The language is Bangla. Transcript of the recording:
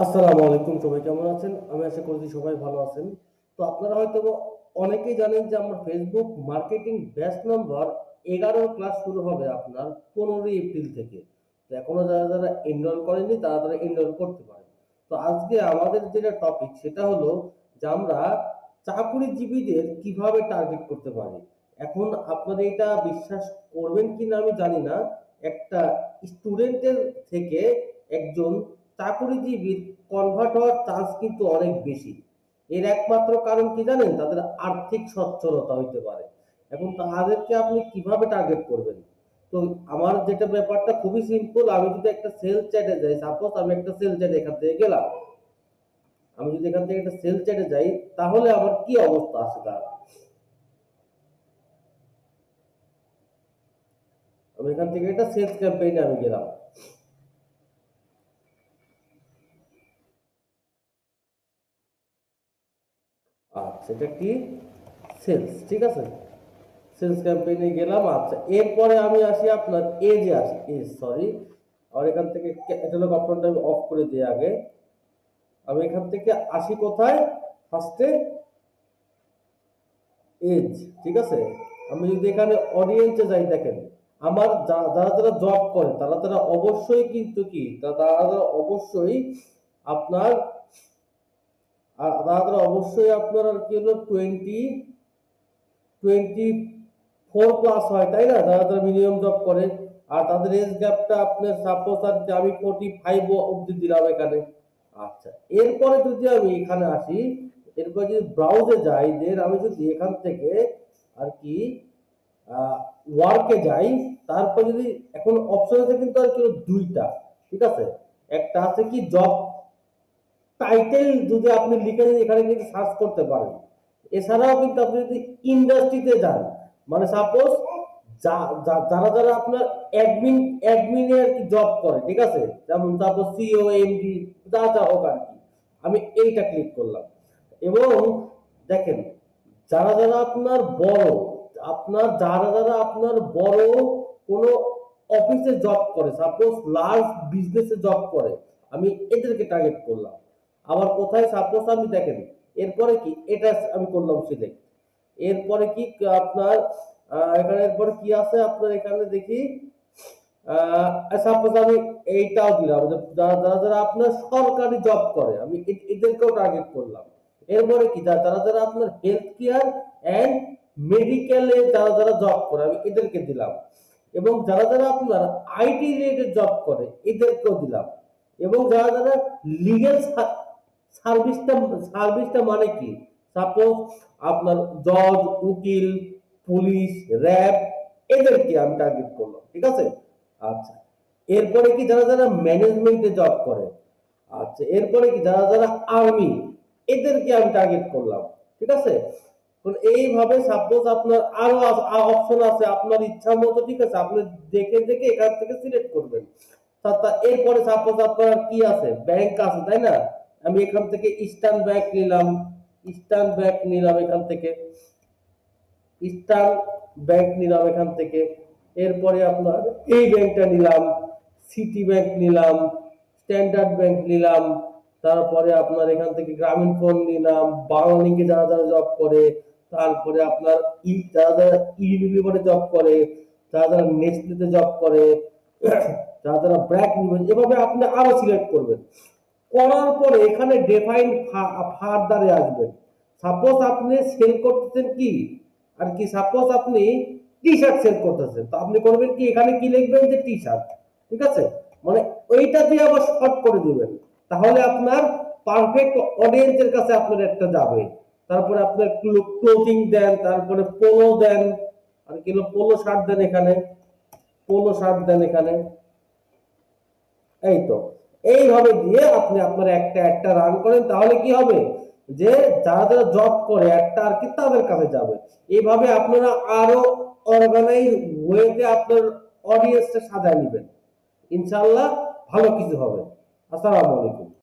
আসসালামু আলাইকুম, সবাই কেমন আছেন? আমি আশা করছি সবাই ভালো আছেন। তো আপনারা হয়তো অনেকেই জানেন যে আমার Facebook marketing batch number 11 class শুরু হবে আপনার 15 এপ্রিল থেকে। তো এখনো যারা এনরোল করেননি তারা এনরোল করতে পারেন। তো আজকে আমাদের যেটা টপিক সেটা হলো যে আমরা চাকুরিজীবীদের কিভাবে টার্গেট করতে পারি। এখন আপনারা এটা বিশ্বাস করবেন কিনা আমি জানি না, একটা স্টুডেন্টের থেকে একজন চাকুরিজীবীর কনভার্ট হওয়ার চান্স কিন্তু অনেক বেশি। এর একমাত্র কারণ কি জানেন? তাদের আর্থিক সচ্ছলতা হইতে পারে। এখন তাদেরকে আপনি কিভাবে টার্গেট করবেন? তো আমার যেটা ব্যাপারটা খুবই সিম্পল। আমি যদি একটা সেলস চ্যাটে যাই, সাপোজ আমি একটা সেলস চ্যাটে এখান থেকে গেলাম, আমি যদি এখান থেকে একটা সেলস চ্যাটে যাই, তাহলে আমার কি অবস্থা আছে তার? আমি এখান থেকে একটা সেলস ক্যাম্পেইনে আমি গেলাম। আচ্ছা, এটা কি? সেলস, ঠিক আছে। সেলস ক্যাম্পেইনে গেলাম। আচ্ছা, এরপরে আমি আসি আপনার এজে আসি, এজ সরি, আর এখান থেকে ক্যাটালগ অপশনটা আমি অফ করে দিই আগে। আমি এখান থেকে আসি কোথায়? ফার্স্টে এজ, ঠিক আছে। আমি যদি এখানে অডিয়েন্সে যাই, দেখেন আমার যারা যারা জব করে তারা তারা অবশ্যই কিন্তু কি তারা তারা অবশ্যই আপনার তারা তারা অবশ্যই আপনার আর কি হলো 24+ হয়, তাই না? যারা যারা মিনিমাম জব করে। আর তাদের এজ গ্যাপটা আপনার সাপোজ আর কি আমি 45 অব্দি দিলাম এখানে। আচ্ছা, এরপরে যদি আমি এখানে আসি, এরপরে যদি ব্রাউজে যাই, দেন আমি যদি এখান থেকে আর কি ওয়ার্কে যাই, তারপর যদি এখন অপশন আছে কিন্তু আর কি দুইটা, ঠিক আছে। একটা আছে কি জব টাইটেল, যদি আপনি লিখে এখানে কিন্তু সার্চ করতে পারেন। এছাড়াও কিন্তু আপনি যদি ইন্ডাস্ট্রিতে যান, মানে সাপোজ যারা যারা আপনার অ্যাডমিনের জব করে, ঠিক আছে, যেমন তারপর সিও এমডি যা যা হোক আর কি, আমি এইটা ক্লিক করলাম। এবং দেখেন, যারা যারা আপনার বড় যারা যারা আপনার বড় কোনো অফিসে জব করে, সাপোজ লার্জ বিজনেসে জব করে, আমি এদেরকে টার্গেট করলাম। আবার কোথায় সাপোজ আমি দেখেন, এরপরে কি এটা আমি করলাম সিলেক্ট। এরপরে কি আপনার এখানে এরপরে কি আছে আপনার এখানে দেখি, সাপোজ আমি এইটাও দিলাম যে যারা যারা যারা আপনার সরকারি জব করে, আমি এদেরকেও টার্গেট করলাম। এরপরে কি যারা যারা আপনার হেলথ কেয়ার অ্যান্ড মেডিকেলে যারা যারা জব করে, আমি এদেরকে দিলাম। এবং যারা যারা আপনার আইটি রিলেটেড জব করে এদেরকেও দিলাম। এবং যারা যারা লিগেল সার্ভিসটা সার্ভিসটা মানে কি, সাপোজ আপনার জজ, উকিল, পুলিশ, র্যাব, এদেরকে আমি টার্গেট করলাম, ঠিক আছে। আচ্ছা, এরপরে কি যারা যারা ম্যানেজমেন্টে জব করে, আচ্ছা এরপরে কি যারা যারা আর্মি, এদেরকে আমি টার্গেট করলাম, ঠিক আছে। এইভাবে সাপোজ আপনার আরো অপশন আছে আপনার ইচ্ছা মতো, ঠিক আছে, আপনি দেখে দেখে এখান থেকে সিলেক্ট করবেন। এরপরে সাপোজ আপনার কি আছে, ব্যাংক আছে, তাই না? আমি এখান থেকে ইস্টার্ন ব্যাংক নিলাম, ইস্টার্ন ব্যাংক নিলাম এখান থেকে, ইস্টার্ন ব্যাংক নিলাম এখান থেকে। এরপরে আপনার এই ব্যাংকটা নিলাম, সিটি ব্যাংক নিলাম, স্ট্যান্ডার্ড ব্যাংক নিলাম। তারপরে আপনার এখান থেকে গ্রামীণ ফোন নিলাম, বাংলালিংকে যারা যারা জব করে, তারপরে আপনার যারা যারা ইউনিলিভারে জব করে, যারা যারা নেসলেতে জব করে, যারা যারা ব্র্যাক নিবেন, এভাবে আপনি আরো সিলেক্ট করবেন। করার পরে এখানে ডিফাইন ফার্দারে আসবেন। সাপোজ আপনি সেল করতেছেন কি আর কি, সাপোজ আপনি টি শার্ট সেল করতেছেন, তো আপনি করবেন কি, এখানে কি লিখবেন যে টি শার্ট, ঠিক আছে। মানে ওইটা দিয়ে আবার শর্ট করে দিবেন, তাহলে আপনার পারফেক্ট অডিয়েন্সের কাছে আপনার একটা যাবে। তারপরে আপনার ক্লোথিং দেন, তারপরে পোলো দেন, আর কি পোলো শার্ট দেন এখানে, পোলো শার্ট দেন এখানে। এই তো, এইভাবে দিয়ে আপনি আপনার একটা একটা রান করেন, তাহলে কি হবে যে যারা যারা জব করে একটা আর কি তাদের কাছে যাবে। এইভাবে আপনারা আরো অর্গানাইজ ওয়েতে আপনার অডিয়েন্সটা সাজায় নেবেন, ইনশাআল্লাহ ভালো কিছু হবে। আসসালামু আলাইকুম।